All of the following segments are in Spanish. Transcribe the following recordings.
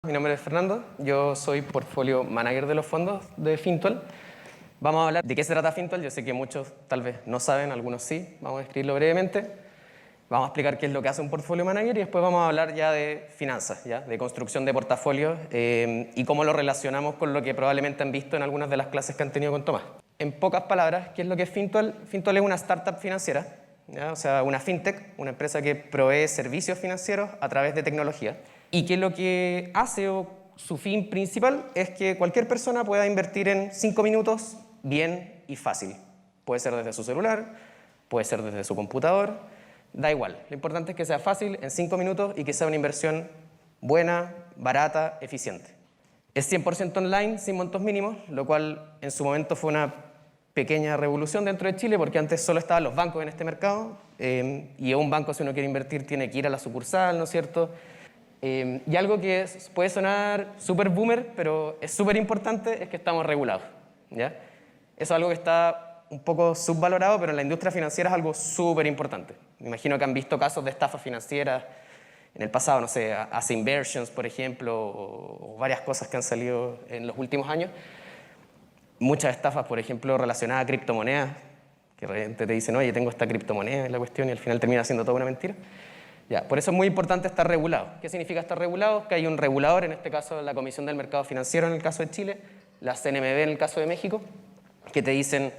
Mi nombre es Fernando, yo soy portfolio manager de los fondos de Fintual. Vamos a hablar de qué se trata Fintual. Yo sé que muchos tal vez no saben, algunos sí. Vamos a describirlo brevemente. Vamos a explicar qué es lo que hace un portfolio manager y después vamos a hablar ya de finanzas, ya de construcción de portafolios y cómo lo relacionamos con lo que probablemente han visto en algunas de las clases que han tenido con Tomás. En pocas palabras, ¿qué es lo que es Fintual? Fintual es una startup financiera, ¿ya? O sea, una fintech, una empresa que provee servicios financieros a través de tecnología. Y que lo que hace o su fin principal es que cualquier persona pueda invertir en 5 minutos bien y fácil. Puede ser desde su celular, puede ser desde su computador, da igual. Lo importante es que sea fácil, en 5 minutos y que sea una inversión buena, barata, eficiente. Es 100% online, sin montos mínimos, lo cual en su momento fue una pequeña revolución dentro de Chile, porque antes solo estaban los bancos en este mercado, y a un banco, si uno quiere invertir, tiene que ir a la sucursal, ¿no es cierto? Y algo que puede sonar súper boomer, pero es súper importante, es que estamos regulados, ¿ya? Eso es algo que está un poco subvalorado, pero en la industria financiera es algo súper importante. Me imagino que han visto casos de estafas financieras en el pasado, no sé, As Inversions, por ejemplo, o varias cosas que han salido en los últimos años. Muchas estafas, por ejemplo, relacionadas a criptomonedas, que de repente te dicen, oye, tengo esta criptomoneda, es la cuestión, y al final termina siendo toda una mentira. Ya, por eso es muy importante estar regulado. ¿Qué significa estar regulado? Que hay un regulador, en este caso la Comisión del Mercado Financiero en el caso de Chile, la CNMV en el caso de México, que te dicen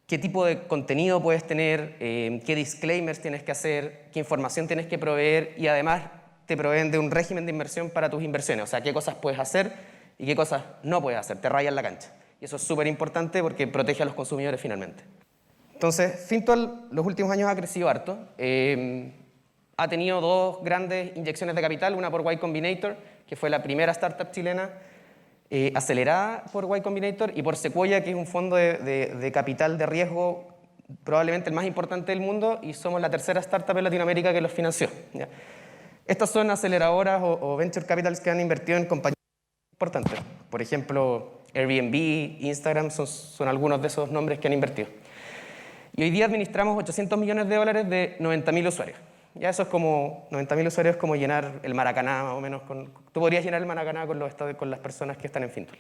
qué tipo de contenido puedes tener, qué disclaimers tienes que hacer, qué información tienes que proveer y además te proveen de un régimen de inversión para tus inversiones, o sea, qué cosas puedes hacer y qué cosas no puedes hacer, te rayan la cancha. Y eso es súper importante porque protege a los consumidores finalmente. Entonces, Fintual los últimos años ha crecido harto. Ha tenido dos grandes inyecciones de capital, una por Y Combinator, que fue la primera startup chilena acelerada por Y Combinator, y por Sequoia, que es un fondo de capital de riesgo probablemente el más importante del mundo, y somos la tercera startup en Latinoamérica que los financió, ¿ya? Estas son aceleradoras o venture capitals que han invertido en compañías importantes. Por ejemplo, Airbnb, Instagram son algunos de esos nombres que han invertido. Y hoy día administramos $800 millones de 90.000 usuarios. Ya eso es como, 90.000 usuarios es como llenar el Maracaná, más o menos. Tú podrías llenar el Maracaná con las personas que están en Fintual.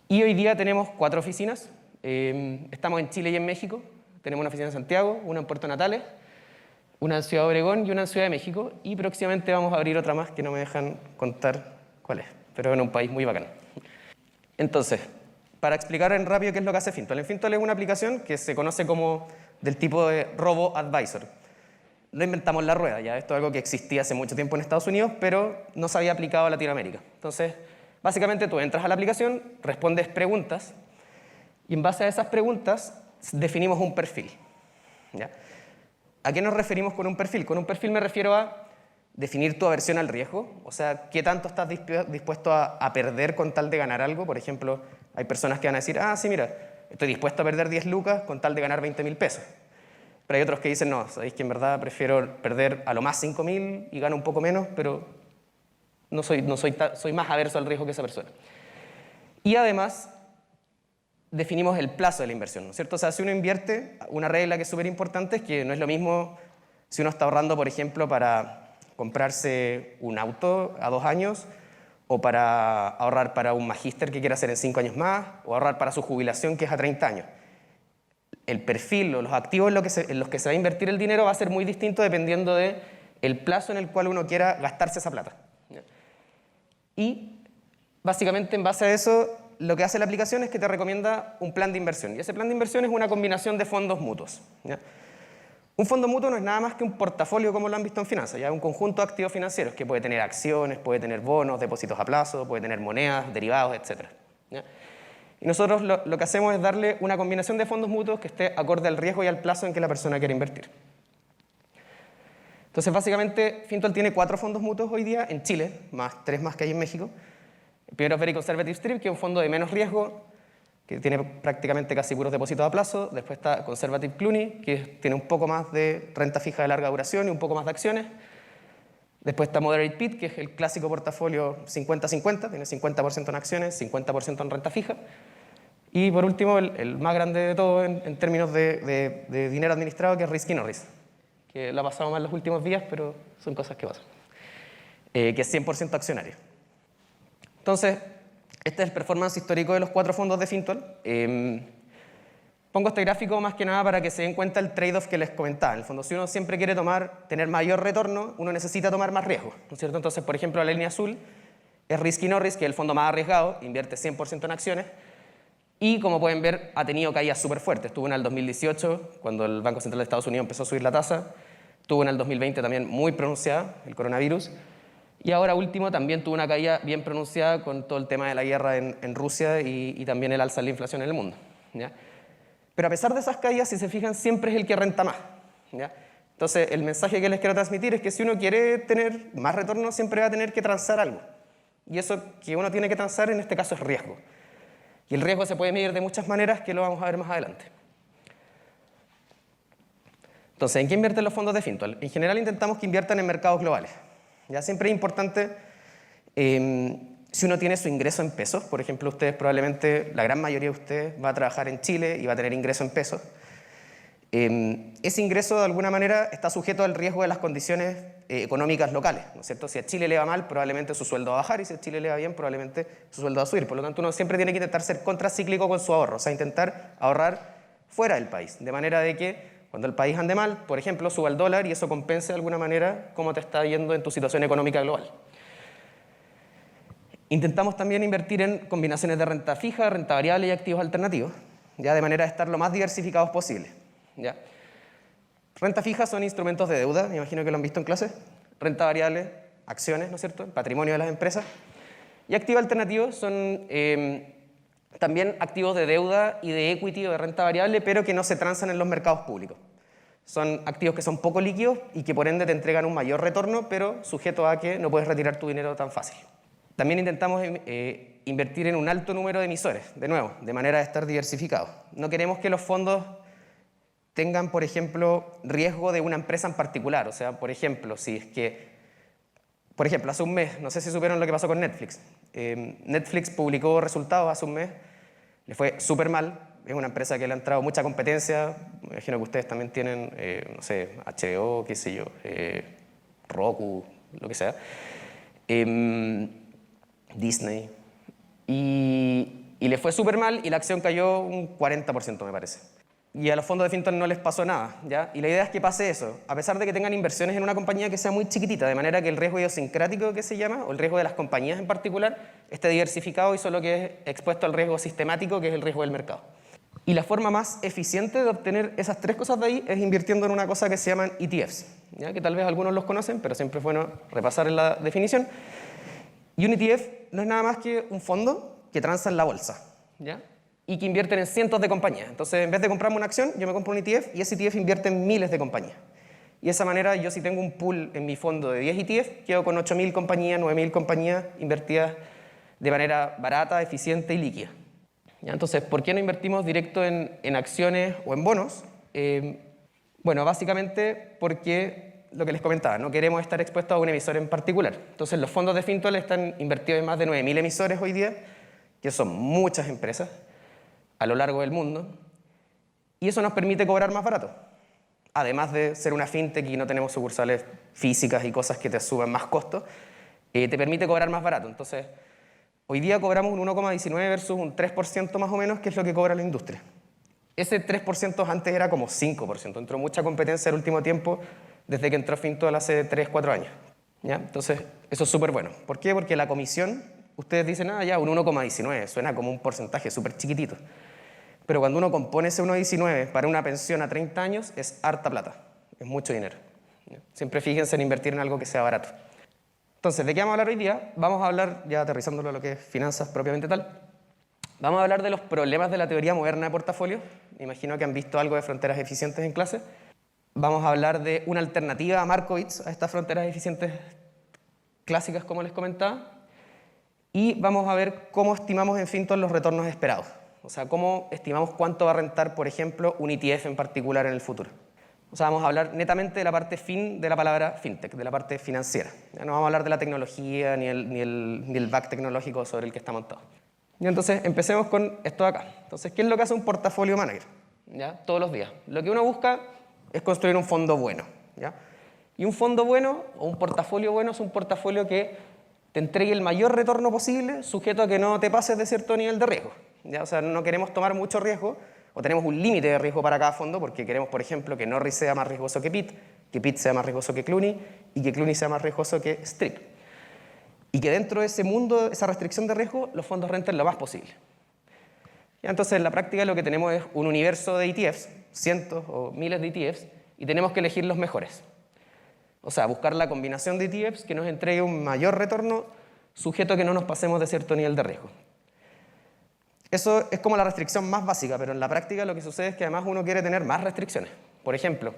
Y hoy día tenemos 4 oficinas. Estamos en Chile y en México. Tenemos una oficina en Santiago, una en Puerto Natales, una en Ciudad Obregón y una en Ciudad de México. Y próximamente vamos a abrir otra más que no me dejan contar cuál es, pero en un país muy bacán. Entonces, para explicar en rápido qué es lo que hace Fintual. En Fintual es una aplicación que se conoce como del tipo de robo-advisor. No inventamos la rueda, ya esto es algo que existía hace mucho tiempo en Estados Unidos, pero no se había aplicado a Latinoamérica. Entonces, básicamente tú entras a la aplicación, respondes preguntas, y en base a esas preguntas definimos un perfil, ¿ya? ¿A qué nos referimos con un perfil? Con un perfil me refiero a definir tu aversión al riesgo, o sea, qué tanto estás dispuesto a perder con tal de ganar algo. Por ejemplo, hay personas que van a decir, sí, mira, estoy dispuesto a perder 10 lucas con tal de ganar 20.000 pesos. Pero hay otros que dicen, no, sabéis que en verdad prefiero perder a lo más 5.000 y gano un poco menos, pero soy más averso al riesgo que esa persona. Y además, definimos el plazo de la inversión, ¿no es cierto? O sea, si uno invierte, una regla que es súper importante es que no es lo mismo si uno está ahorrando, por ejemplo, para comprarse un auto a 2 años, o para ahorrar para un magíster que quiera hacer en 5 años más, o ahorrar para su jubilación que es a 30 años. El perfil o los activos en los que se va a invertir el dinero va a ser muy distinto dependiendo del plazo en el cual uno quiera gastarse esa plata. Y básicamente en base a eso, lo que hace la aplicación es que te recomienda un plan de inversión. Y ese plan de inversión es una combinación de fondos mutuos, ¿ya? Un fondo mutuo no es nada más que un portafolio como lo han visto en finanzas, ya un conjunto de activos financieros que puede tener acciones, puede tener bonos, depósitos a plazo, puede tener monedas, derivados, etc., ¿ya? Y nosotros lo que hacemos es darle una combinación de fondos mutuos que esté acorde al riesgo y al plazo en que la persona quiere invertir. Entonces, básicamente, Fintual tiene 4 fondos mutuos hoy día en Chile, más 3 más que hay en México. El primero es Very Conservative Strip, que es un fondo de menos riesgo, que tiene prácticamente casi puros depósitos a plazo. Después está Conservative Cluny, que tiene un poco más de renta fija de larga duración y un poco más de acciones. Después está Moderate Pit, que es el clásico portafolio 50-50, tiene 50% en acciones, 50% en renta fija. Y por último, el más grande de todo en términos de dinero administrado, que es Risky Norris, que lo ha pasado mal los últimos días, pero son cosas que pasan, que es 100% accionario. Entonces, este es el performance histórico de los 4 fondos de Fintual. Pongo este gráfico más que nada para que se den cuenta el trade-off que les comentaba. En el fondo, si uno siempre quiere tener mayor retorno, uno necesita tomar más riesgo, ¿no es cierto? Entonces, por ejemplo, la línea azul es Risky No Risk, que es el fondo más arriesgado, invierte 100% en acciones, y como pueden ver, ha tenido caídas súper fuertes. Tuvo en el 2018, cuando el Banco Central de Estados Unidos empezó a subir la tasa, tuvo en el 2020 también muy pronunciada, el coronavirus, y ahora último también tuvo una caída bien pronunciada con todo el tema de la guerra en Rusia y también el alza de la inflación en el mundo, ¿ya? Pero a pesar de esas caídas, si se fijan, siempre es el que renta más, ¿ya? Entonces, el mensaje que les quiero transmitir es que si uno quiere tener más retorno, siempre va a tener que transar algo. Y eso que uno tiene que transar, en este caso, es riesgo. Y el riesgo se puede medir de muchas maneras, que lo vamos a ver más adelante. Entonces, ¿en qué invierten los fondos de Fintual? En general intentamos que inviertan en mercados globales. Ya siempre es importante, si uno tiene su ingreso en pesos, por ejemplo, ustedes probablemente, la gran mayoría de ustedes va a trabajar en Chile y va a tener ingreso en pesos. Ese ingreso de alguna manera está sujeto al riesgo de las condiciones económicas locales, ¿no es cierto? Si a Chile le va mal, probablemente su sueldo va a bajar, y si a Chile le va bien, probablemente su sueldo va a subir. Por lo tanto, uno siempre tiene que intentar ser contracíclico con su ahorro, o sea, intentar ahorrar fuera del país, de manera de que cuando el país ande mal, por ejemplo, suba el dólar y eso compense de alguna manera cómo te está yendo en tu situación económica global. Intentamos también invertir en combinaciones de renta fija, renta variable y activos alternativos, ya de manera de estar lo más diversificados posible, ¿ya? Renta fija son instrumentos de deuda, me imagino que lo han visto en clase. Renta variable, acciones, ¿no es cierto?, el patrimonio de las empresas. Y activos alternativos son también activos de deuda y de equity o de renta variable, pero que no se transan en los mercados públicos. Son activos que son poco líquidos y que por ende te entregan un mayor retorno, pero sujeto a que no puedes retirar tu dinero tan fácil. También intentamos invertir en un alto número de emisores, de nuevo, de manera de estar diversificados. No queremos que los fondos tengan, por ejemplo, riesgo de una empresa en particular. O sea, por ejemplo, si es que, por ejemplo, hace un mes, no sé si supieron lo que pasó con Netflix. Netflix publicó resultados hace un mes, le fue súper mal. Es una empresa que le ha entrado mucha competencia. Me imagino que ustedes también tienen, no sé, HBO, qué sé yo, Roku, lo que sea. Disney. Y le fue súper mal y la acción cayó un 40%, me parece. Y a los fondos de Fintual no les pasó nada, ¿ya? Y la idea es que pase eso, a pesar de que tengan inversiones en una compañía que sea muy chiquitita, de manera que el riesgo idiosincrático, que se llama, o el riesgo de las compañías en particular, esté diversificado y solo que es expuesto al riesgo sistemático, que es el riesgo del mercado. Y la forma más eficiente de obtener esas 3 cosas de ahí es invirtiendo en una cosa que se llaman ETFs, ¿ya? Que tal vez algunos los conocen, pero siempre es bueno repasar en la definición. Y un ETF no es nada más que un fondo que transa en la bolsa, ¿ya? Y que invierten en cientos de compañías. Entonces, en vez de comprarme una acción, yo me compro un ETF y ese ETF invierte en miles de compañías. Y de esa manera, yo si tengo un pool en mi fondo de 10 ETF, quedo con 8.000 compañías, 9.000 compañías invertidas de manera barata, eficiente y líquida. ¿Ya? Entonces, ¿por qué no invertimos directo en acciones o en bonos? Bueno, básicamente porque lo que les comentaba, no queremos estar expuestos a un emisor en particular. Entonces, los fondos de Fintual están invertidos en más de 9.000 emisores hoy día, que son muchas empresas a lo largo del mundo, y eso nos permite cobrar más barato. Además de ser una fintech y no tenemos sucursales físicas y cosas que te suban más costos, te permite cobrar más barato. Entonces, hoy día cobramos un 1,19 versus un 3% más o menos, que es lo que cobra la industria. Ese 3% antes era como 5%. Entró mucha competencia el último tiempo, desde que entró Fintual hace 3, 4 años. ¿Ya? Entonces, eso es súper bueno. ¿Por qué? Porque la comisión, ustedes dicen, ya, un 1,19, suena como un porcentaje súper chiquitito. Pero cuando uno compone ese 1,19 para una pensión a 30 años, es harta plata, es mucho dinero. Siempre fíjense en invertir en algo que sea barato. Entonces, ¿de qué vamos a hablar hoy día? Vamos a hablar, ya aterrizándolo a lo que es finanzas propiamente tal, vamos a hablar de los problemas de la teoría moderna de portafolio. Me imagino que han visto algo de fronteras eficientes en clase. Vamos a hablar de una alternativa a Markowitz, a estas fronteras eficientes clásicas, como les comentaba. Y vamos a ver cómo estimamos en Fintual los retornos esperados. O sea, cómo estimamos cuánto va a rentar, por ejemplo, un ETF en particular en el futuro. O sea, vamos a hablar netamente de la parte fin de la palabra fintech, de la parte financiera. Ya no vamos a hablar de la tecnología ni el back tecnológico sobre el que está montado. Y entonces, empecemos con esto de acá. Entonces, ¿qué es lo que hace un portafolio manager? ¿Ya? Todos los días. Lo que uno busca es construir un fondo bueno. ¿Ya? Y un fondo bueno o un portafolio bueno es un portafolio que te entregue el mayor retorno posible, sujeto a que no te pases de cierto nivel de riesgo. ¿Ya? O sea, no queremos tomar mucho riesgo, o tenemos un límite de riesgo para cada fondo, porque queremos, por ejemplo, que Norris sea más riesgoso que Pitt sea más riesgoso que Clooney, y que Clooney sea más riesgoso que Streep. Y que dentro de ese mundo, esa restricción de riesgo, los fondos renten lo más posible. ¿Ya? Entonces, en la práctica lo que tenemos es un universo de ETFs, cientos o miles de ETFs, y tenemos que elegir los mejores. O sea, buscar la combinación de ETFs que nos entregue un mayor retorno sujeto a que no nos pasemos de cierto nivel de riesgo. Eso es como la restricción más básica, pero en la práctica lo que sucede es que además uno quiere tener más restricciones. Por ejemplo,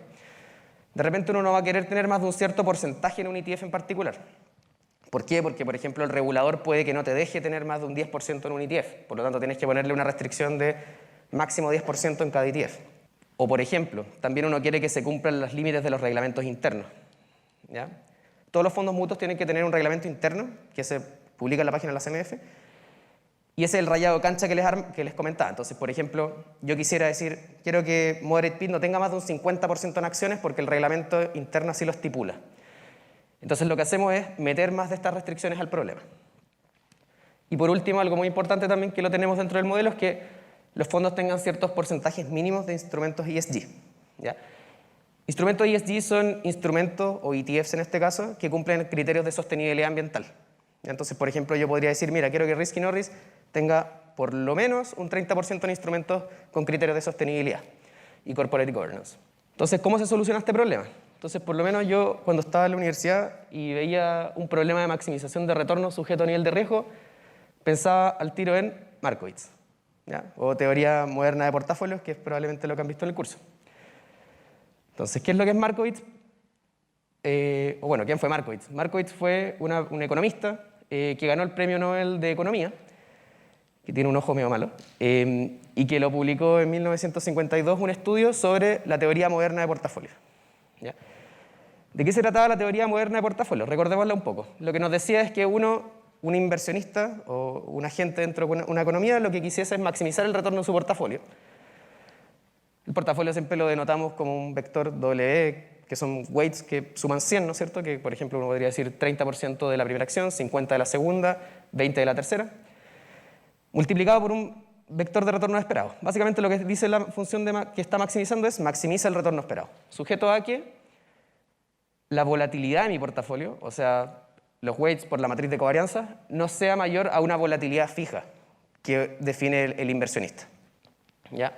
de repente uno no va a querer tener más de un cierto porcentaje en un ETF en particular. ¿Por qué? Porque, por ejemplo, el regulador puede que no te deje tener más de un 10% en un ETF. Por lo tanto, tienes que ponerle una restricción de máximo 10% en cada ETF. O, por ejemplo, también uno quiere que se cumplan los límites de los reglamentos internos. ¿Ya? Todos los fondos mutuos tienen que tener un reglamento interno que se publica en la página de la CMF, y ese es el rayado cancha que les comentaba. Entonces, por ejemplo, yo quisiera decir, quiero que Moderate Pit no tenga más de un 50% en acciones porque el reglamento interno así lo estipula. Entonces, lo que hacemos es meter más de estas restricciones al problema. Y por último, algo muy importante también que lo tenemos dentro del modelo es que los fondos tengan ciertos porcentajes mínimos de instrumentos ESG. ¿Ya? Instrumentos ESG son instrumentos, o ETFs en este caso, que cumplen criterios de sostenibilidad ambiental. Entonces, por ejemplo, yo podría decir, mira, quiero que Risky Norris tenga por lo menos un 30% en instrumentos con criterios de sostenibilidad y corporate governance. Entonces, ¿cómo se soluciona este problema? Entonces, por lo menos yo, cuando estaba en la universidad y veía un problema de maximización de retorno sujeto a nivel de riesgo, pensaba al tiro en Markowitz, ¿ya? O teoría moderna de portafolios, que es probablemente lo que han visto en el curso. Entonces, ¿qué es lo que es Markowitz? O bueno, ¿quién fue Markowitz? Markowitz fue un economista que ganó el Premio Nobel de Economía, que tiene un ojo medio malo, y que lo publicó en 1952 un estudio sobre la teoría moderna de portafolios. ¿Ya? ¿De qué se trataba la teoría moderna de portafolios? Recordémosla un poco. Lo que nos decía es que un inversionista o un agente dentro de una economía lo que quisiese es maximizar el retorno de su portafolio. El portafolio siempre lo denotamos como un vector WE, que son weights que suman 100, ¿no es cierto? Que, por ejemplo, uno podría decir 30% de la primera acción, 50% de la segunda, 20% de la tercera, multiplicado por un vector de retorno esperado. Básicamente lo que dice la función que está maximizando es maximiza el retorno esperado, sujeto a que la volatilidad de mi portafolio, o sea, los weights por la matriz de covarianza, no sea mayor a una volatilidad fija que define el inversionista. ¿Ya?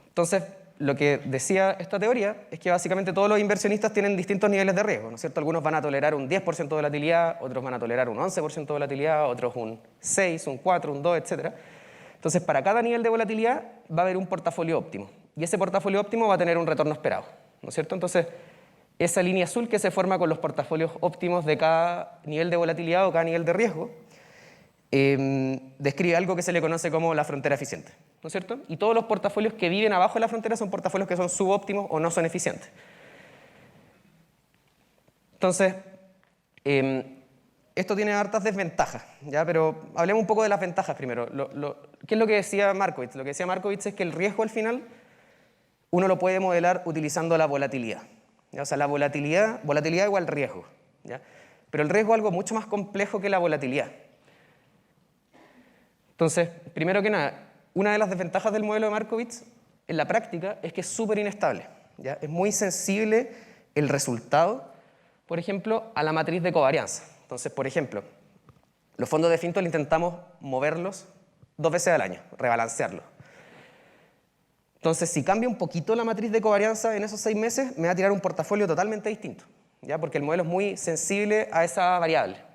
Entonces, lo que decía esta teoría es que básicamente todos los inversionistas tienen distintos niveles de riesgo, ¿no es cierto? Algunos van a tolerar un 10% de volatilidad, otros van a tolerar un 11% de volatilidad, otros un 6, un 4, un 2, etc. Entonces, para cada nivel de volatilidad va a haber un portafolio óptimo, y ese portafolio óptimo va a tener un retorno esperado, ¿no es cierto? Entonces, esa línea azul que se forma con los portafolios óptimos de cada nivel de volatilidad o cada nivel de riesgo, describe algo que se le conoce como la frontera eficiente, ¿no es cierto? Y todos los portafolios que viven abajo de la frontera son portafolios que son subóptimos o no son eficientes. Entonces, esto tiene hartas desventajas, ¿ya? Pero hablemos un poco de las ventajas primero. ¿Qué es lo que decía Markowitz? Lo que decía Markowitz es que el riesgo al final uno lo puede modelar utilizando la volatilidad, ¿ya? O sea, la volatilidad igual riesgo, ¿ya? Pero el riesgo es algo mucho más complejo que la volatilidad. Entonces, primero que nada, una de las desventajas del modelo de Markowitz en la práctica es que es súper inestable, ¿ya? Es muy sensible el resultado, por ejemplo, a la matriz de covarianza. Entonces, por ejemplo, los fondos de Fintual intentamos moverlos 2 veces al año, rebalancearlos. Entonces, si cambia un poquito la matriz de covarianza en esos 6 meses, me va a tirar un portafolio totalmente distinto, ¿ya? Porque el modelo es muy sensible a esa variable.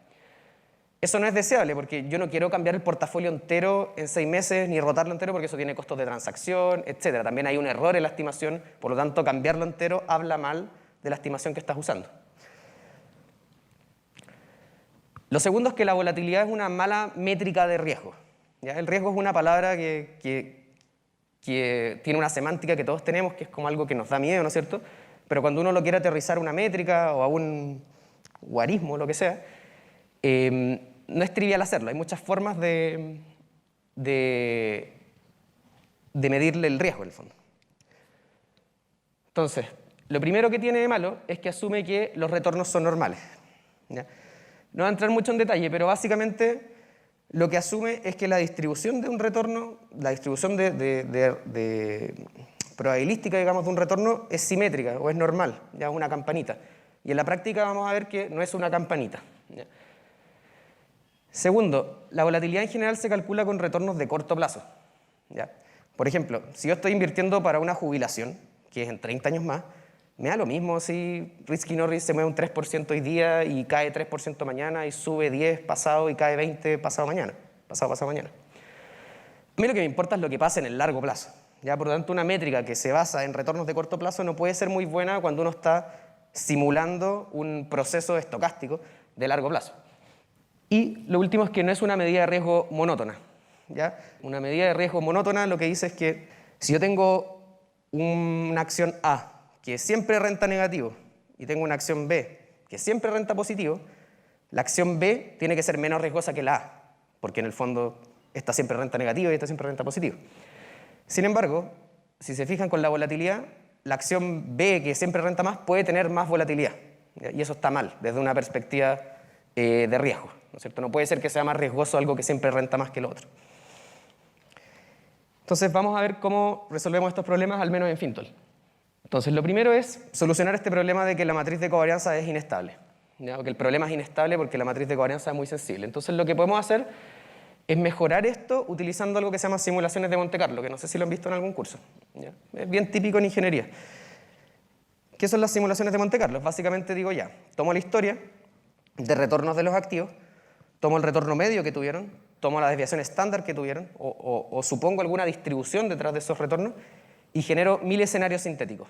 Eso no es deseable porque yo no quiero cambiar el portafolio entero en 6 meses ni rotarlo entero porque eso tiene costos de transacción, etc. También hay un error en la estimación, por lo tanto cambiarlo entero habla mal de la estimación que estás usando. Lo segundo es que la volatilidad es una mala métrica de riesgo, ¿ya? El riesgo es una palabra que tiene una semántica que todos tenemos, que es como algo que nos da miedo, ¿no es cierto? Pero cuando uno lo quiere aterrizar a una métrica o a un guarismo, lo que sea, no es trivial hacerlo. Hay muchas formas de medirle el riesgo, en el fondo. Entonces, lo primero que tiene de malo es que asume que los retornos son normales, ¿ya? No voy a entrar mucho en detalle, pero básicamente lo que asume es que la distribución de un retorno, la distribución de probabilística, digamos, de un retorno es simétrica o es normal, ya una campanita. Y en la práctica vamos a ver que no es una campanita. ¿Ya? Segundo, la volatilidad en general se calcula con retornos de corto plazo. ¿Ya? Por ejemplo, si yo estoy invirtiendo para una jubilación, que es en 30 años más, me da lo mismo si Risky Norris se mueve un 3% hoy día y cae 3% mañana y sube 10 pasado y cae 20 pasado mañana. Pasado mañana. A mí lo que me importa es lo que pasa en el largo plazo. ¿Ya? Por lo tanto, una métrica que se basa en retornos de corto plazo no puede ser muy buena cuando uno está simulando un proceso estocástico de largo plazo. Y lo último es que no es una medida de riesgo monótona. ¿Ya? Una medida de riesgo monótona lo que dice es que si yo tengo una acción A que siempre renta negativo y tengo una acción B que siempre renta positivo, la acción B tiene que ser menos riesgosa que la A, porque en el fondo esta siempre renta negativo y esta siempre renta positivo. Sin embargo, si se fijan con la volatilidad, la acción B que siempre renta más puede tener más volatilidad, ¿ya? Y eso está mal desde una perspectiva de riesgo, ¿no es cierto? No puede ser que sea más riesgoso algo que siempre renta más que el otro. Entonces vamos a ver cómo resolvemos estos problemas, al menos en Fintol. Entonces lo primero es solucionar este problema de que la matriz de covarianza es inestable. ¿Ya? Que el problema es inestable porque la matriz de covarianza es muy sensible. Entonces lo que podemos hacer es mejorar esto utilizando algo que se llama simulaciones de Monte Carlo, que no sé si lo han visto en algún curso. ¿Ya? Es bien típico en ingeniería. ¿Qué son las simulaciones de Monte Carlo? Básicamente digo ya, tomo la historia de retornos de los activos, tomo el retorno medio que tuvieron, tomo la desviación estándar que tuvieron, o supongo alguna distribución detrás de esos retornos, y genero 1000 escenarios sintéticos.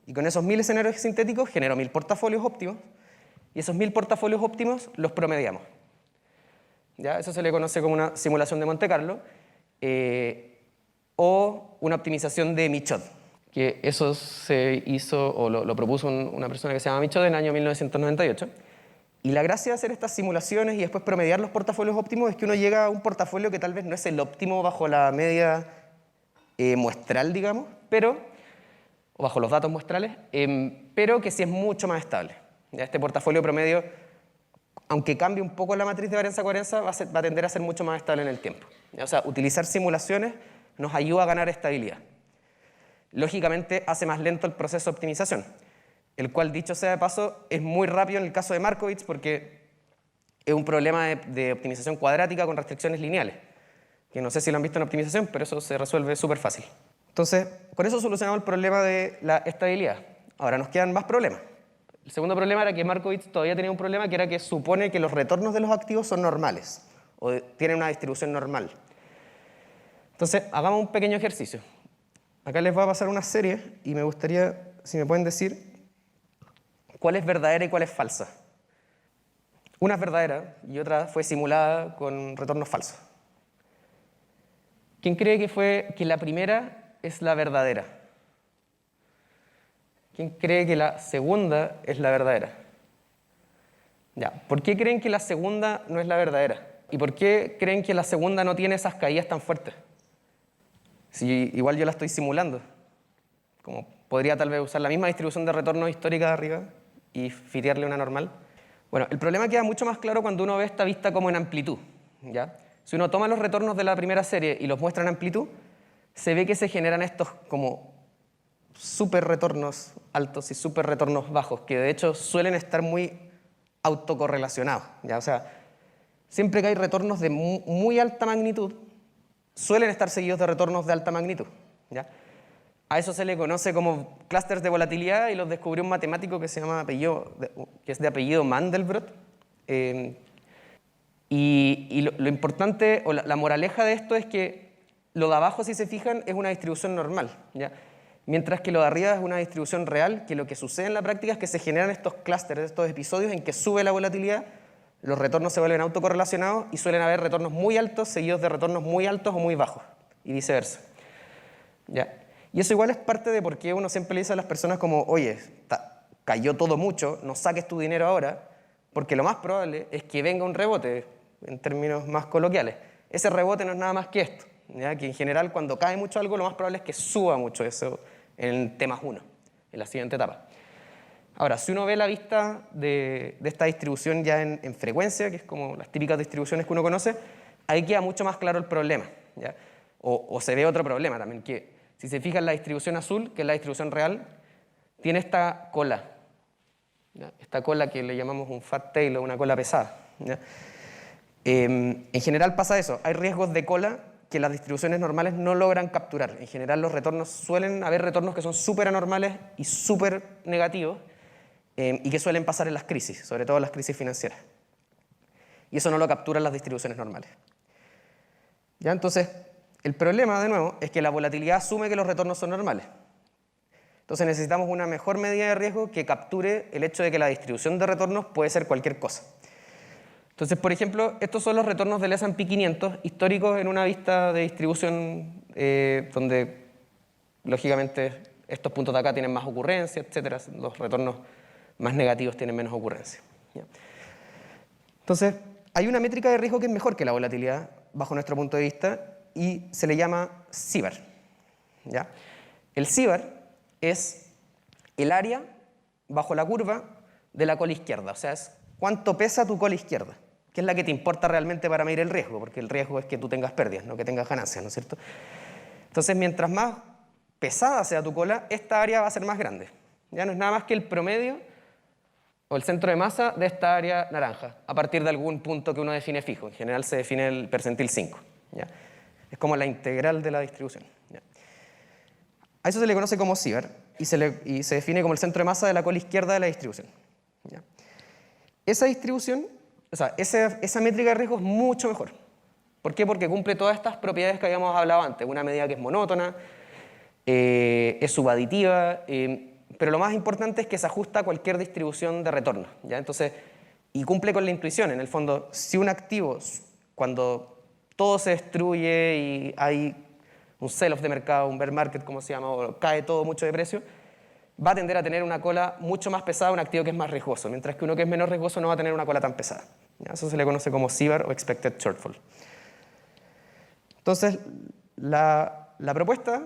Y con esos 1000 escenarios sintéticos genero 1000 portafolios óptimos, y esos 1000 portafolios óptimos los promediamos. ¿Ya? Eso se le conoce como una simulación de Monte Carlo, o una optimización de Michaud, que eso se hizo, o lo propuso una persona que se llama Michaud en el año 1998. Y la gracia de hacer estas simulaciones y después promediar los portafolios óptimos es que uno llega a un portafolio que tal vez no es el óptimo bajo la media muestral, digamos, o bajo los datos muestrales, pero que sí es mucho más estable. ¿Ya? Este portafolio promedio, aunque cambie un poco la matriz de varianza-covarianza, va a tender a ser mucho más estable en el tiempo. ¿Ya? O sea, utilizar simulaciones nos ayuda a ganar estabilidad. Lógicamente, hace más lento el proceso de optimización, el cual, dicho sea de paso, es muy rápido en el caso de Markowitz porque es un problema de optimización cuadrática con restricciones lineales, que no sé si lo han visto en optimización, pero eso se resuelve súper fácil. Entonces, con eso solucionamos el problema de la estabilidad. Ahora nos quedan más problemas. El segundo problema era que Markowitz todavía tenía un problema que era que supone que los retornos de los activos son normales o tienen una distribución normal. Entonces, hagamos un pequeño ejercicio. Acá les voy a pasar una serie y me gustaría, si me pueden decir, cuál es verdadera y cuál es falsa. Una es verdadera y otra fue simulada con retornos falsos. ¿Quién cree que la primera es la verdadera? ¿Quién cree que la segunda es la verdadera? Ya, ¿por qué creen que la segunda no es la verdadera? ¿Y por qué creen que la segunda no tiene esas caídas tan fuertes? Si igual yo la estoy simulando. Como podría tal vez usar la misma distribución de retorno histórica de arriba y fitearle una normal. Bueno, el problema queda mucho más claro cuando uno ve esta vista como en amplitud. ¿Ya? Si uno toma los retornos de la primera serie y los muestra en amplitud, se ve que se generan estos como súper retornos altos y súper retornos bajos, que de hecho suelen estar muy autocorrelacionados. ¿Ya? O sea, siempre que hay retornos de muy alta magnitud, suelen estar seguidos de retornos de alta magnitud. ¿Ya? A eso se le conoce como clústeres de volatilidad y los descubrió un matemático que se llama que es de apellido Mandelbrot. Y lo importante, o la moraleja de esto es que lo de abajo, si se fijan, es una distribución normal, ¿ya? Mientras que lo de arriba es una distribución real, que lo que sucede en la práctica es que se generan estos clústeres, estos episodios en que sube la volatilidad, los retornos se vuelven autocorrelacionados y suelen haber retornos muy altos seguidos de retornos muy altos o muy bajos, y viceversa. ¿Ya? Y eso igual es parte de por qué uno siempre le dice a las personas como, oye, cayó todo mucho, no saques tu dinero ahora, porque lo más probable es que venga un rebote, en términos más coloquiales. Ese rebote no es nada más que esto, ¿ya? Que en general cuando cae mucho algo, lo más probable es que suba mucho eso en T+1, en la siguiente etapa. Ahora, si uno ve la vista de esta distribución ya en frecuencia, que es como las típicas distribuciones que uno conoce, ahí queda mucho más claro el problema, ¿ya? O se ve otro problema también, que si se fijan la distribución azul, que es la distribución real, tiene esta cola, ¿ya? Esta cola que le llamamos un fat tail o una cola pesada, ¿ya? En general pasa eso, hay riesgos de cola que las distribuciones normales no logran capturar. En general los retornos suelen haber retornos que son súper anormales y súper negativos, y que suelen pasar en las crisis, sobre todo en las crisis financieras. Y eso no lo capturan las distribuciones normales. ¿Ya? Entonces, el problema, de nuevo, es que la volatilidad asume que los retornos son normales. Entonces necesitamos una mejor medida de riesgo que capture el hecho de que la distribución de retornos puede ser cualquier cosa. Entonces, por ejemplo, estos son los retornos del S&P 500 históricos en una vista de distribución donde, lógicamente, estos puntos de acá tienen más ocurrencia, etc. Los retornos más negativos tienen menos ocurrencia. ¿Ya? Entonces, hay una métrica de riesgo que es mejor que la volatilidad, bajo nuestro punto de vista, y se le llama CIBAR. ¿Ya? El CIBAR es el área bajo la curva de la cola izquierda, o sea, es cuánto pesa tu cola izquierda, que es la que te importa realmente para medir el riesgo, porque el riesgo es que tú tengas pérdidas, no que tengas ganancias, ¿no es cierto? Entonces, mientras más pesada sea tu cola, esta área va a ser más grande. Ya no es nada más que el promedio o el centro de masa de esta área naranja, a partir de algún punto que uno define fijo. En general se define el percentil 5. ¿Ya? Es como la integral de la distribución. ¿Ya? A eso se le conoce como CIBAR y se define como el centro de masa de la cola izquierda de la distribución. ¿Ya? Esa distribución, o sea, esa métrica de riesgo es mucho mejor. ¿Por qué? Porque cumple todas estas propiedades que habíamos hablado antes. Una medida que es monótona, es subaditiva, pero lo más importante es que se ajusta a cualquier distribución de retorno, ¿ya? Entonces, y cumple con la intuición. En el fondo, si un activo, cuando todo se destruye y hay un sell-off de mercado, un bear market, como se llama, o cae todo mucho de precio, va a tender a tener una cola mucho más pesada un activo que es más riesgoso, mientras que uno que es menos riesgoso no va a tener una cola tan pesada. ¿Ya? Eso se le conoce como CIBAR o Expected Shortfall. Entonces, la propuesta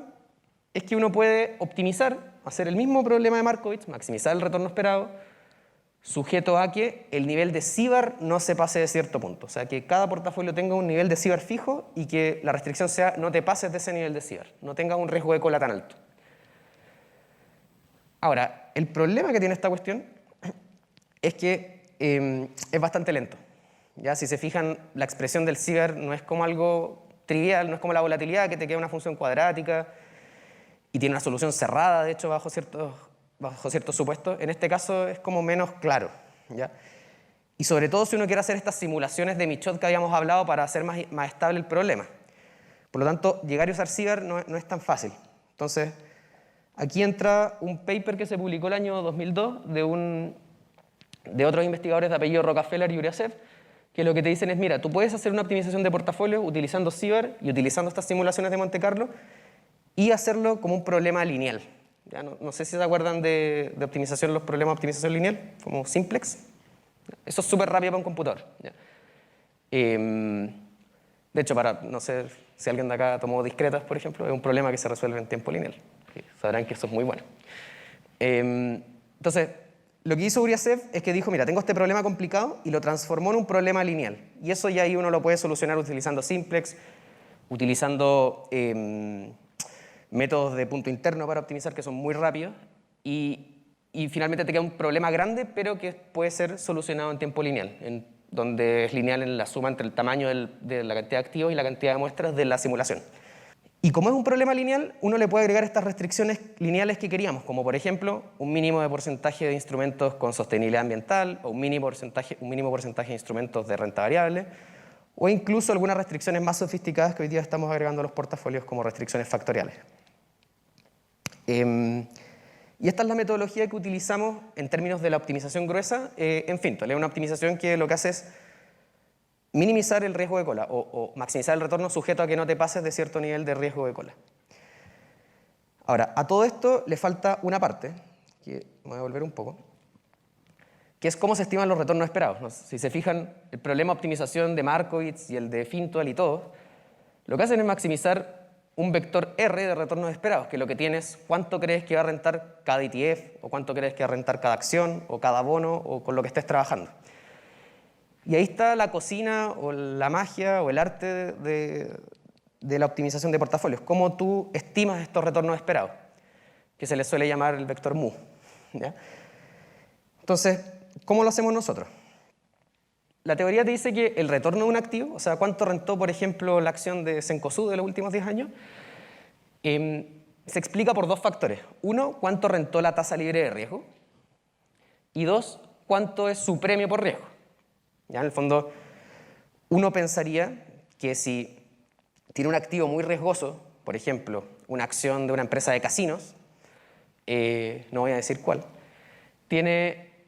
es que uno puede optimizar, hacer el mismo problema de Markowitz, maximizar el retorno esperado, sujeto a que el nivel de CIBAR no se pase de cierto punto. O sea, que cada portafolio tenga un nivel de CIBAR fijo y que la restricción sea no te pases de ese nivel de CIBAR, no tengas un riesgo de cola tan alto. Ahora, el problema que tiene esta cuestión es que es bastante lento. ¿Ya? Si se fijan, la expresión del CIBAR no es como algo trivial, no es como la volatilidad que te queda una función cuadrática y tiene una solución cerrada, de hecho, bajo ciertos supuestos. En este caso es como menos claro, ¿ya? Y sobre todo si uno quiere hacer estas simulaciones de Michaud que habíamos hablado para hacer más estable el problema. Por lo tanto, llegar y usar CIBAR no es tan fácil. Entonces, aquí entra un paper que se publicó el año 2002 de otros investigadores de apellido Rockefeller y Uriasev, que lo que te dicen es, mira, tú puedes hacer una optimización de portafolio utilizando CIBAR y utilizando estas simulaciones de Monte Carlo y hacerlo como un problema lineal. ¿Ya? No sé si se acuerdan de optimización, los problemas de optimización lineal, como simplex. Eso es súper rápido para un computador. ¿Ya? De hecho, no sé si alguien de acá tomó discretas, por ejemplo, es un problema que se resuelve en tiempo lineal. Sabrán que eso es muy bueno. Entonces, lo que hizo Uriasev es que dijo, mira, tengo este problema complicado y lo transformó en un problema lineal. Y eso ya ahí uno lo puede solucionar utilizando simplex, utilizando métodos de punto interno para optimizar que son muy rápidos y finalmente te queda un problema grande, pero que puede ser solucionado en tiempo lineal, donde es lineal en la suma entre el tamaño de la cantidad de activos y la cantidad de muestras de la simulación. Y como es un problema lineal, uno le puede agregar estas restricciones lineales que queríamos, como por ejemplo un mínimo de porcentaje de instrumentos con sostenibilidad ambiental o un mínimo porcentaje de instrumentos de renta variable, o incluso algunas restricciones más sofisticadas que hoy día estamos agregando a los portafolios como restricciones factoriales. Y esta es la metodología que utilizamos en términos de la optimización gruesa en Fintual. Es una optimización que lo que hace es minimizar el riesgo de cola o maximizar el retorno sujeto a que no te pases de cierto nivel de riesgo de cola. Ahora, a todo esto le falta una parte, que me voy a volver un poco, que es cómo se estiman los retornos esperados, ¿no? Si se fijan, el problema de optimización de Markowitz y el de Fintual y todo, lo que hacen es maximizar un vector R de retornos esperados, que lo que tienes, cuánto crees que va a rentar cada ETF, o cuánto crees que va a rentar cada acción, o cada bono, o con lo que estés trabajando. Y ahí está la cocina, o la magia, o el arte de la optimización de portafolios. Cómo tú estimas estos retornos esperados, que se les suele llamar el vector mu. ¿Ya? Entonces, ¿cómo lo hacemos nosotros? La teoría te dice que el retorno de un activo, o sea, cuánto rentó, por ejemplo, la acción de Cencosud de los últimos 10 años, se explica por dos factores. Uno, cuánto rentó la tasa libre de riesgo. Y dos, cuánto es su premio por riesgo. ¿Ya? En el fondo, uno pensaría que si tiene un activo muy riesgoso, por ejemplo, una acción de una empresa de casinos, no voy a decir cuál,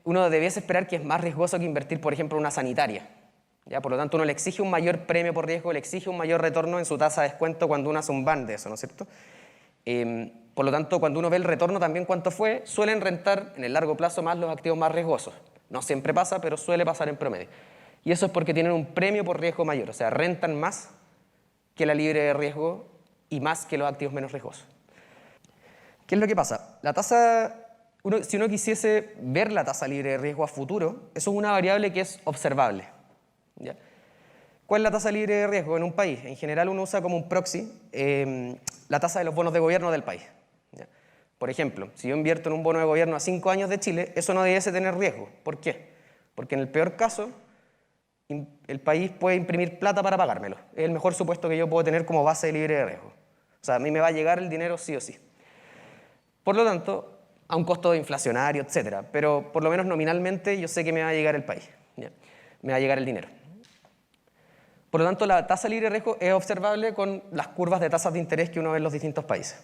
uno debiese esperar que es más riesgoso que invertir, por ejemplo, en una sanitaria. ¿Ya? Por lo tanto, uno le exige un mayor premio por riesgo, le exige un mayor retorno en su tasa de descuento cuando uno hace un ban de eso, ¿no es cierto? Por lo tanto, cuando uno ve el retorno también cuánto fue, suelen rentar en el largo plazo más los activos más riesgosos. No siempre pasa, pero suele pasar en promedio. Y eso es porque tienen un premio por riesgo mayor, o sea, rentan más que la libre de riesgo y más que los activos menos riesgosos. ¿Qué es lo que pasa? La tasa... si uno quisiese ver la tasa libre de riesgo a futuro, eso es una variable que es observable. ¿Ya? ¿Cuál es la tasa libre de riesgo en un país? En general uno usa como un proxy la tasa de los bonos de gobierno del país. ¿Ya? Por ejemplo, si yo invierto en un bono de gobierno a 5 años de Chile, eso no debiese tener riesgo. ¿Por qué? Porque en el peor caso, el país puede imprimir plata para pagármelo. Es el mejor supuesto que yo puedo tener como base de libre de riesgo. O sea, a mí me va a llegar el dinero sí o sí. Por lo tanto, a un costo inflacionario, etcétera, pero por lo menos nominalmente yo sé que me va a llegar el país, ¿ya? Me va a llegar el dinero. Por lo tanto, la tasa libre de riesgo es observable con las curvas de tasas de interés que uno ve en los distintos países.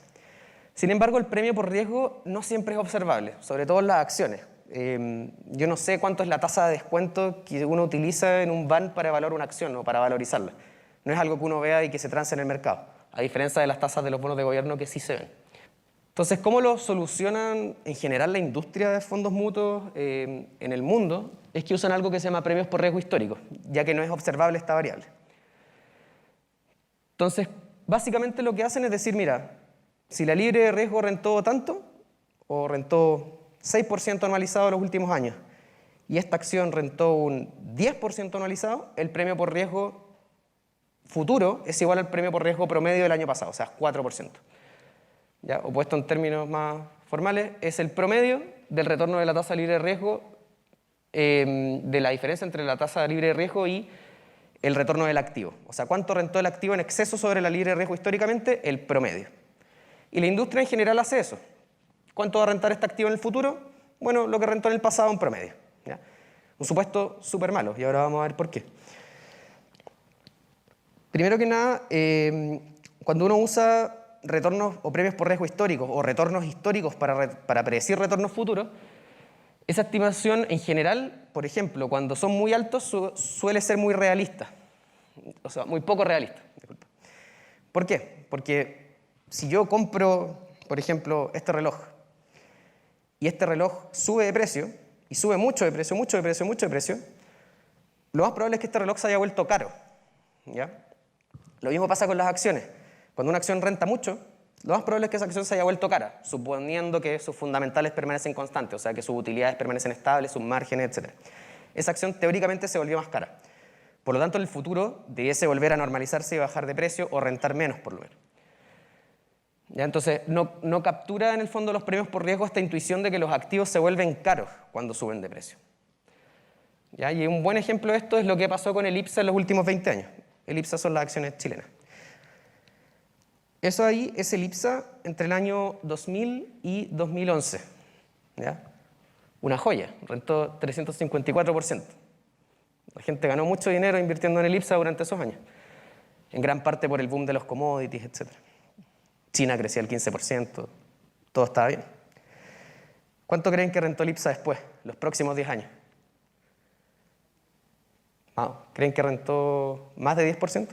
Sin embargo, el premio por riesgo no siempre es observable, sobre todo en las acciones. Yo no sé cuánto es la tasa de descuento que uno utiliza en un ban para evaluar una acción o para valorizarla. No es algo que uno vea y que se transe en el mercado, a diferencia de las tasas de los bonos de gobierno que sí se ven. Entonces, ¿cómo lo solucionan en general la industria de fondos mutuos en el mundo? Es que usan algo que se llama premios por riesgo histórico, ya que no es observable esta variable. Entonces, básicamente lo que hacen es decir, mira, si la libre de riesgo rentó tanto, o rentó 6% anualizado en los últimos años, y esta acción rentó un 10% anualizado, el premio por riesgo futuro es igual al premio por riesgo promedio del año pasado, o sea, 4%. ¿Ya? O puesto en términos más formales, es el promedio del retorno de la tasa libre de riesgo, de la diferencia entre la tasa libre de riesgo y el retorno del activo. O sea, ¿cuánto rentó el activo en exceso sobre la libre de riesgo históricamente? El promedio. Y la industria en general hace eso. ¿Cuánto va a rentar este activo en el futuro? Bueno, lo que rentó en el pasado en promedio. ¿Ya? Un supuesto súper malo, y ahora vamos a ver por qué. Primero que nada, cuando uno usa retornos o premios por riesgo históricos o retornos históricos para predecir retornos futuros, esa estimación en general, por ejemplo, cuando son muy altos, suele ser muy realista. O sea, muy poco realista. Disculpa. ¿Por qué? Porque si yo compro, por ejemplo, este reloj, y este reloj sube de precio, y sube mucho de precio, mucho de precio, mucho de precio, lo más probable es que este reloj se haya vuelto caro. ¿Ya? Lo mismo pasa con las acciones. Cuando una acción renta mucho, lo más probable es que esa acción se haya vuelto cara, suponiendo que sus fundamentales permanecen constantes, o sea, que sus utilidades permanecen estables, sus márgenes, etc. Esa acción teóricamente se volvió más cara. Por lo tanto, en el futuro debiese volver a normalizarse y bajar de precio o rentar menos, por lo menos. ¿Ya? Entonces, no captura en el fondo los premios por riesgo esta intuición de que los activos se vuelven caros cuando suben de precio. ¿Ya? Y un buen ejemplo de esto es lo que pasó con el IPSA en los últimos 20 años. El IPSA son las acciones chilenas. Eso ahí es el IPSA entre el año 2000 y 2011. ¿Ya? Una joya, rentó 354%. La gente ganó mucho dinero invirtiendo en el IPSA durante esos años, en gran parte por el boom de los commodities, etc. China crecía el 15%, todo estaba bien. ¿Cuánto creen que rentó el IPSA después, los próximos 10 años? ¿Creen que rentó más de 10%?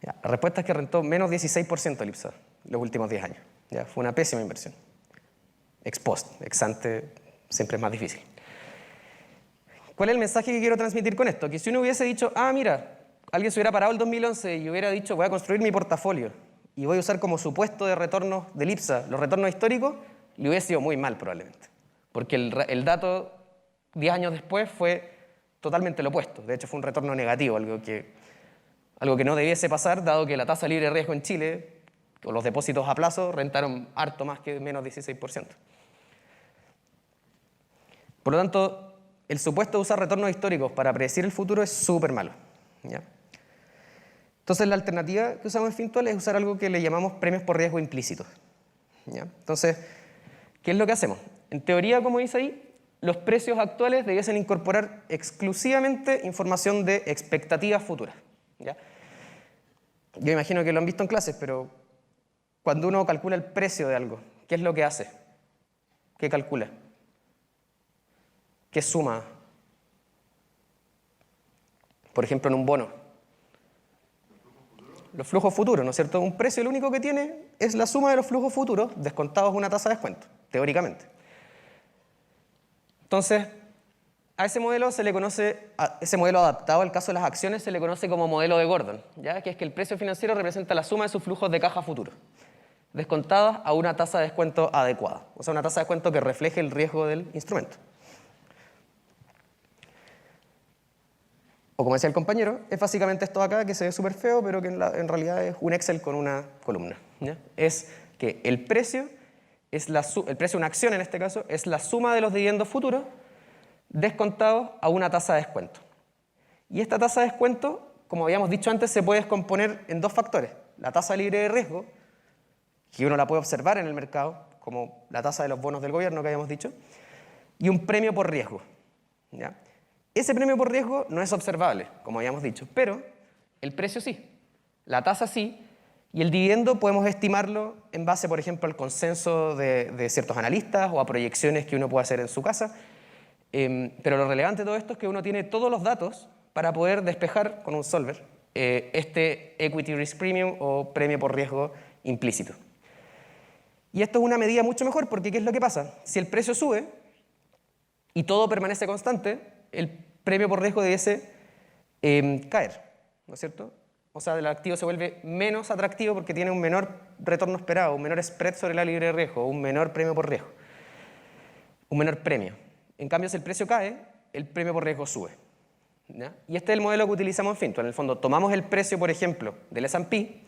Ya, la respuesta es que rentó menos 16% el IPSA los últimos 10 años. Ya, fue una pésima inversión. Ex post, ex ante, siempre es más difícil. ¿Cuál es el mensaje que quiero transmitir con esto? Que si uno hubiese dicho, mira, alguien se hubiera parado el 2011 y hubiera dicho voy a construir mi portafolio y voy a usar como supuesto de retornos del IPSA los retornos históricos, le hubiera sido muy mal probablemente. Porque el dato 10 años después fue totalmente lo opuesto. De hecho, fue un retorno negativo, algo que no debiese pasar, dado que la tasa libre de riesgo en Chile, o los depósitos a plazo, rentaron harto más que menos 16%. Por lo tanto, el supuesto de usar retornos históricos para predecir el futuro es súper malo, ¿ya? Entonces, la alternativa que usamos en Fintual es usar algo que le llamamos premios por riesgo implícitos, ¿ya? Entonces, ¿qué es lo que hacemos? En teoría, como dice ahí, los precios actuales debiesen incorporar exclusivamente información de expectativas futuras, ¿ya? Yo imagino que lo han visto en clases, pero cuando uno calcula el precio de algo, ¿qué es lo que hace? ¿Qué calcula? ¿Qué suma? Por ejemplo, en un bono. Los flujos futuros, ¿no es cierto? Un precio lo único que tiene es la suma de los flujos futuros descontados una tasa de descuento, teóricamente. Entonces, a ese modelo se le conoce, a ese modelo adaptado al caso de las acciones se le conoce como modelo de Gordon, ¿ya? Que es que el precio financiero representa la suma de sus flujos de caja futuros, descontadas a una tasa de descuento adecuada, o sea, una tasa de descuento que refleje el riesgo del instrumento. O como decía el compañero, es básicamente esto acá que se ve súper feo, pero que en realidad es un Excel con una columna, ¿ya? Es que el precio de una acción en este caso es la suma de los dividendos futuros descontados a una tasa de descuento. Y esta tasa de descuento, como habíamos dicho antes, se puede descomponer en dos factores. La tasa libre de riesgo, que uno la puede observar en el mercado, como la tasa de los bonos del gobierno que habíamos dicho, y un premio por riesgo, ¿ya? Ese premio por riesgo no es observable, como habíamos dicho, pero el precio sí, la tasa sí, y el dividendo podemos estimarlo en base, por ejemplo, al consenso de ciertos analistas o a proyecciones que uno puede hacer en su casa. Pero lo relevante de todo esto es que uno tiene todos los datos para poder despejar con un solver este equity risk premium o premio por riesgo implícito. Y esto es una medida mucho mejor porque ¿qué es lo que pasa? Si el precio sube y todo permanece constante, el premio por riesgo debiese caer, ¿no es cierto? O sea, el activo se vuelve menos atractivo porque tiene un menor retorno esperado, un menor spread sobre la libre de riesgo, un menor premio por riesgo, un menor premio. En cambio, si el precio cae, el premio por riesgo sube, ¿ya? Y este es el modelo que utilizamos en Fintual. En el fondo, tomamos el precio, por ejemplo, del S&P,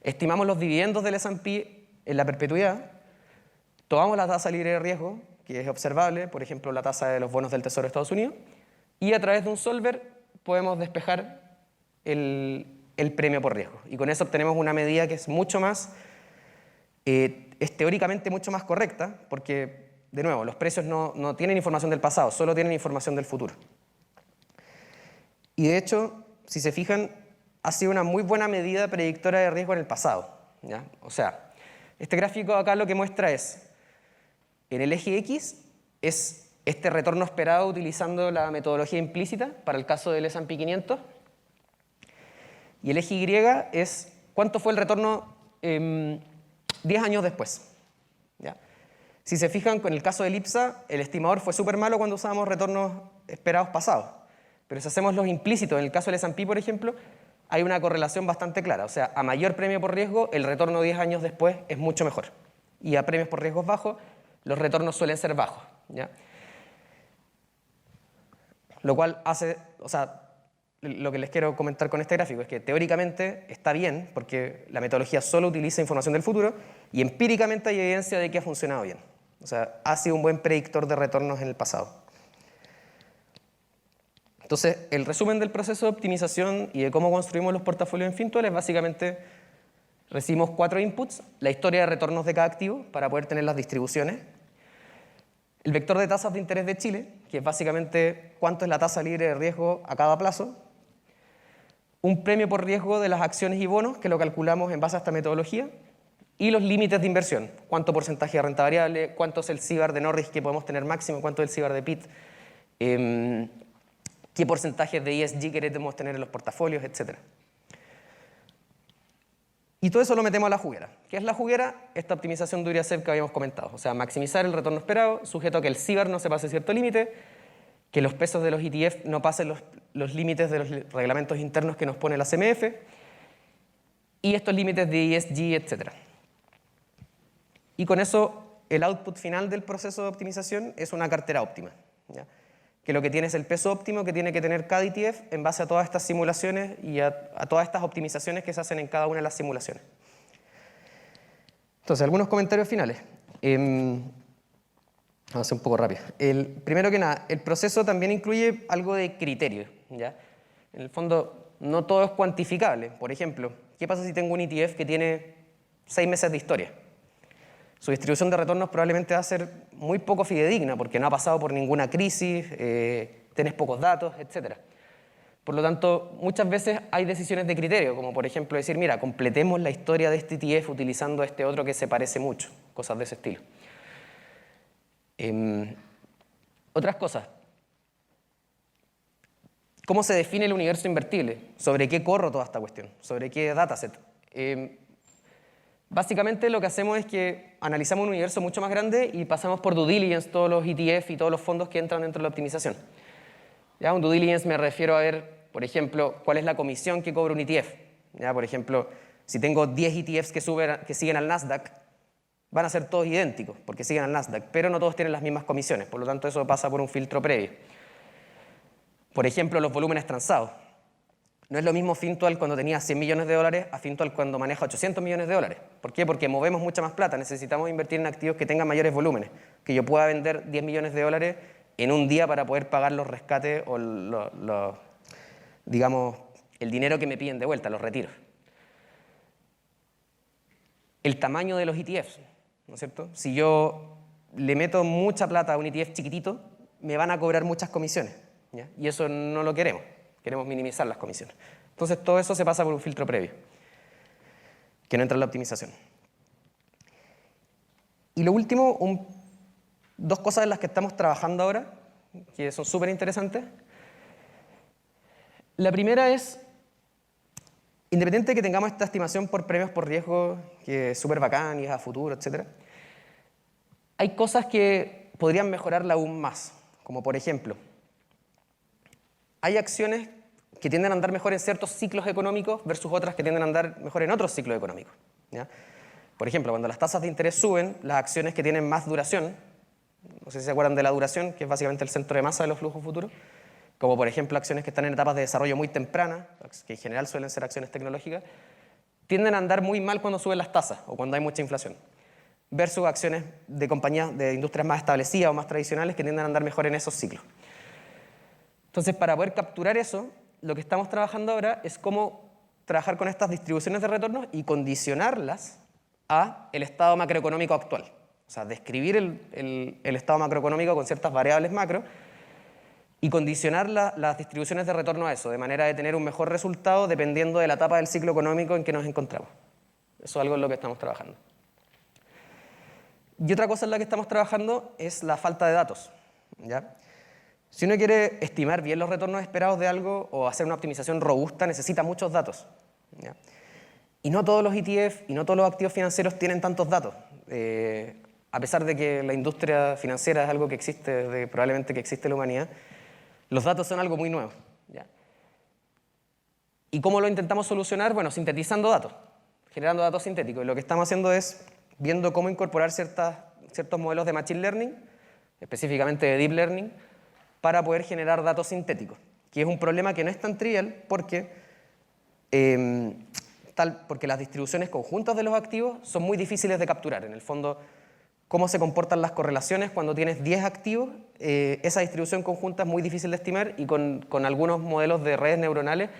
estimamos los dividendos del S&P en la perpetuidad, tomamos la tasa libre de riesgo, que es observable, por ejemplo, la tasa de los bonos del Tesoro de Estados Unidos, y a través de un solver podemos despejar el premio por riesgo. Y con eso obtenemos una medida que es mucho más, es teóricamente mucho más correcta, porque, de nuevo, los precios no tienen información del pasado, solo tienen información del futuro. Y de hecho, si se fijan, ha sido una muy buena medida predictora de riesgo en el pasado, ¿ya? O sea, este gráfico acá lo que muestra es, en el eje X, es este retorno esperado utilizando la metodología implícita para el caso del S&P 500, y el eje Y es cuánto fue el retorno 10 años después, ¿ya? Si se fijan, con el caso del IPSA, el estimador fue súper malo cuando usábamos retornos esperados pasados. Pero si hacemos los implícitos, en el caso del S&P, por ejemplo, hay una correlación bastante clara. O sea, a mayor premio por riesgo, el retorno 10 años después es mucho mejor. Y a premios por riesgos bajos, los retornos suelen ser bajos, ¿ya? Lo cual hace, o sea, lo que les quiero comentar con este gráfico es que teóricamente está bien, porque la metodología solo utiliza información del futuro, y empíricamente hay evidencia de que ha funcionado bien. O sea, ha sido un buen predictor de retornos en el pasado. Entonces, el resumen del proceso de optimización y de cómo construimos los portafolios en Fintual es básicamente, recibimos 4 inputs: la historia de retornos de cada activo para poder tener las distribuciones, el vector de tasas de interés de Chile, que es básicamente cuánto es la tasa libre de riesgo a cada plazo, un premio por riesgo de las acciones y bonos, que lo calculamos en base a esta metodología, y los límites de inversión, cuánto porcentaje de renta variable, cuánto es el CIBAR de Norris que podemos tener máximo, cuánto es el CIBAR de Pitt, qué porcentaje de ESG queremos tener en los portafolios, etc. Y todo eso lo metemos a la juguera. ¿Qué es la juguera? Esta optimización de Uriasev que habíamos comentado. O sea, maximizar el retorno esperado, sujeto a que el CIBAR no se pase cierto límite, que los pesos de los ETF no pasen los límites de los reglamentos internos que nos pone la CMF y estos límites de ESG, etc. Y con eso, el output final del proceso de optimización es una cartera óptima, ¿ya? Que lo que tiene es el peso óptimo que tiene que tener cada ETF en base a todas estas simulaciones y a todas estas optimizaciones que se hacen en cada una de las simulaciones. Entonces, algunos comentarios finales. Vamos a hacer un poco rápido. Primero que nada, el proceso también incluye algo de criterio, ¿ya? En el fondo, no todo es cuantificable. Por ejemplo, ¿qué pasa si tengo un ETF que tiene 6 meses de historia? Su distribución de retornos probablemente va a ser muy poco fidedigna porque no ha pasado por ninguna crisis, tenés pocos datos, etc. Por lo tanto, muchas veces hay decisiones de criterio, como por ejemplo decir, mira, completemos la historia de este ETF utilizando este otro que se parece mucho, cosas de ese estilo. Otras cosas. ¿Cómo se define el universo invertible? ¿Sobre qué corro toda esta cuestión? ¿Sobre qué dataset? Básicamente lo que hacemos es que analizamos un universo mucho más grande y pasamos por due diligence todos los ETF y todos los fondos que entran dentro de la optimización. ¿Ya? Un due diligence me refiero a ver, por ejemplo, cuál es la comisión que cobra un ETF. ¿Ya? Por ejemplo, si tengo 10 ETFs que siguen al Nasdaq, van a ser todos idénticos porque siguen al Nasdaq, pero no todos tienen las mismas comisiones, por lo tanto eso pasa por un filtro previo. Por ejemplo, los volúmenes transados. No es lo mismo Fintual cuando tenía 100 millones de dólares a Fintual cuando maneja 800 millones de dólares. ¿Por qué? Porque movemos mucha más plata, necesitamos invertir en activos que tengan mayores volúmenes, que yo pueda vender 10 millones de dólares en un día para poder pagar los rescates o digamos, el dinero que me piden de vuelta, los retiros. El tamaño de los ETFs, ¿no es cierto? Si yo le meto mucha plata a un ETF chiquitito, me van a cobrar muchas comisiones, ¿ya? Y eso no lo queremos. Queremos minimizar las comisiones. Entonces, todo eso se pasa por un filtro previo, que no entra en la optimización. Y lo último, dos cosas en las que estamos trabajando ahora, que son súper interesantes. La primera es, independiente de que tengamos esta estimación por premios por riesgo, que es súper bacán y es a futuro, etc., hay cosas que podrían mejorarla aún más, como por ejemplo, hay acciones que tienden a andar mejor en ciertos ciclos económicos versus otras que tienden a andar mejor en otros ciclos económicos, ¿ya? Por ejemplo, cuando las tasas de interés suben, las acciones que tienen más duración, no sé si se acuerdan de la duración, que es básicamente el centro de masa de los flujos futuros, como por ejemplo acciones que están en etapas de desarrollo muy temprana, que en general suelen ser acciones tecnológicas, tienden a andar muy mal cuando suben las tasas o cuando hay mucha inflación, versus acciones de compañías de industrias más establecidas o más tradicionales que tienden a andar mejor en esos ciclos. Entonces, para poder capturar eso, lo que estamos trabajando ahora es cómo trabajar con estas distribuciones de retornos y condicionarlas a el estado macroeconómico actual. O sea, describir el estado macroeconómico con ciertas variables macro y condicionar las distribuciones de retorno a eso, de manera de tener un mejor resultado dependiendo de la etapa del ciclo económico en que nos encontramos. Eso es algo en lo que estamos trabajando. Y otra cosa en la que estamos trabajando es la falta de datos, ¿ya? Si uno quiere estimar bien los retornos esperados de algo o hacer una optimización robusta, necesita muchos datos, ¿ya? Y no todos los ETF y no todos los activos financieros tienen tantos datos. A pesar de que la industria financiera es algo que existe, probablemente que existe en la humanidad, los datos son algo muy nuevo, ¿ya? ¿Y cómo lo intentamos solucionar? Bueno, sintetizando datos, generando datos sintéticos. Y lo que estamos haciendo es viendo cómo incorporar ciertos modelos de Machine Learning, específicamente de Deep Learning, para poder generar datos sintéticos, que es un problema que no es tan trivial porque las distribuciones conjuntas de los activos son muy difíciles de capturar. En el fondo, cómo se comportan las correlaciones cuando tienes 10 activos, esa distribución conjunta es muy difícil de estimar y con algunos modelos de redes neuronales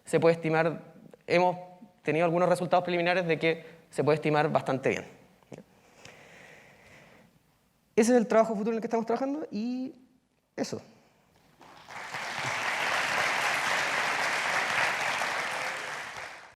se puede estimar, hemos tenido algunos resultados preliminares de que se puede estimar bastante bien. Ese es el trabajo futuro en el que estamos trabajando y eso.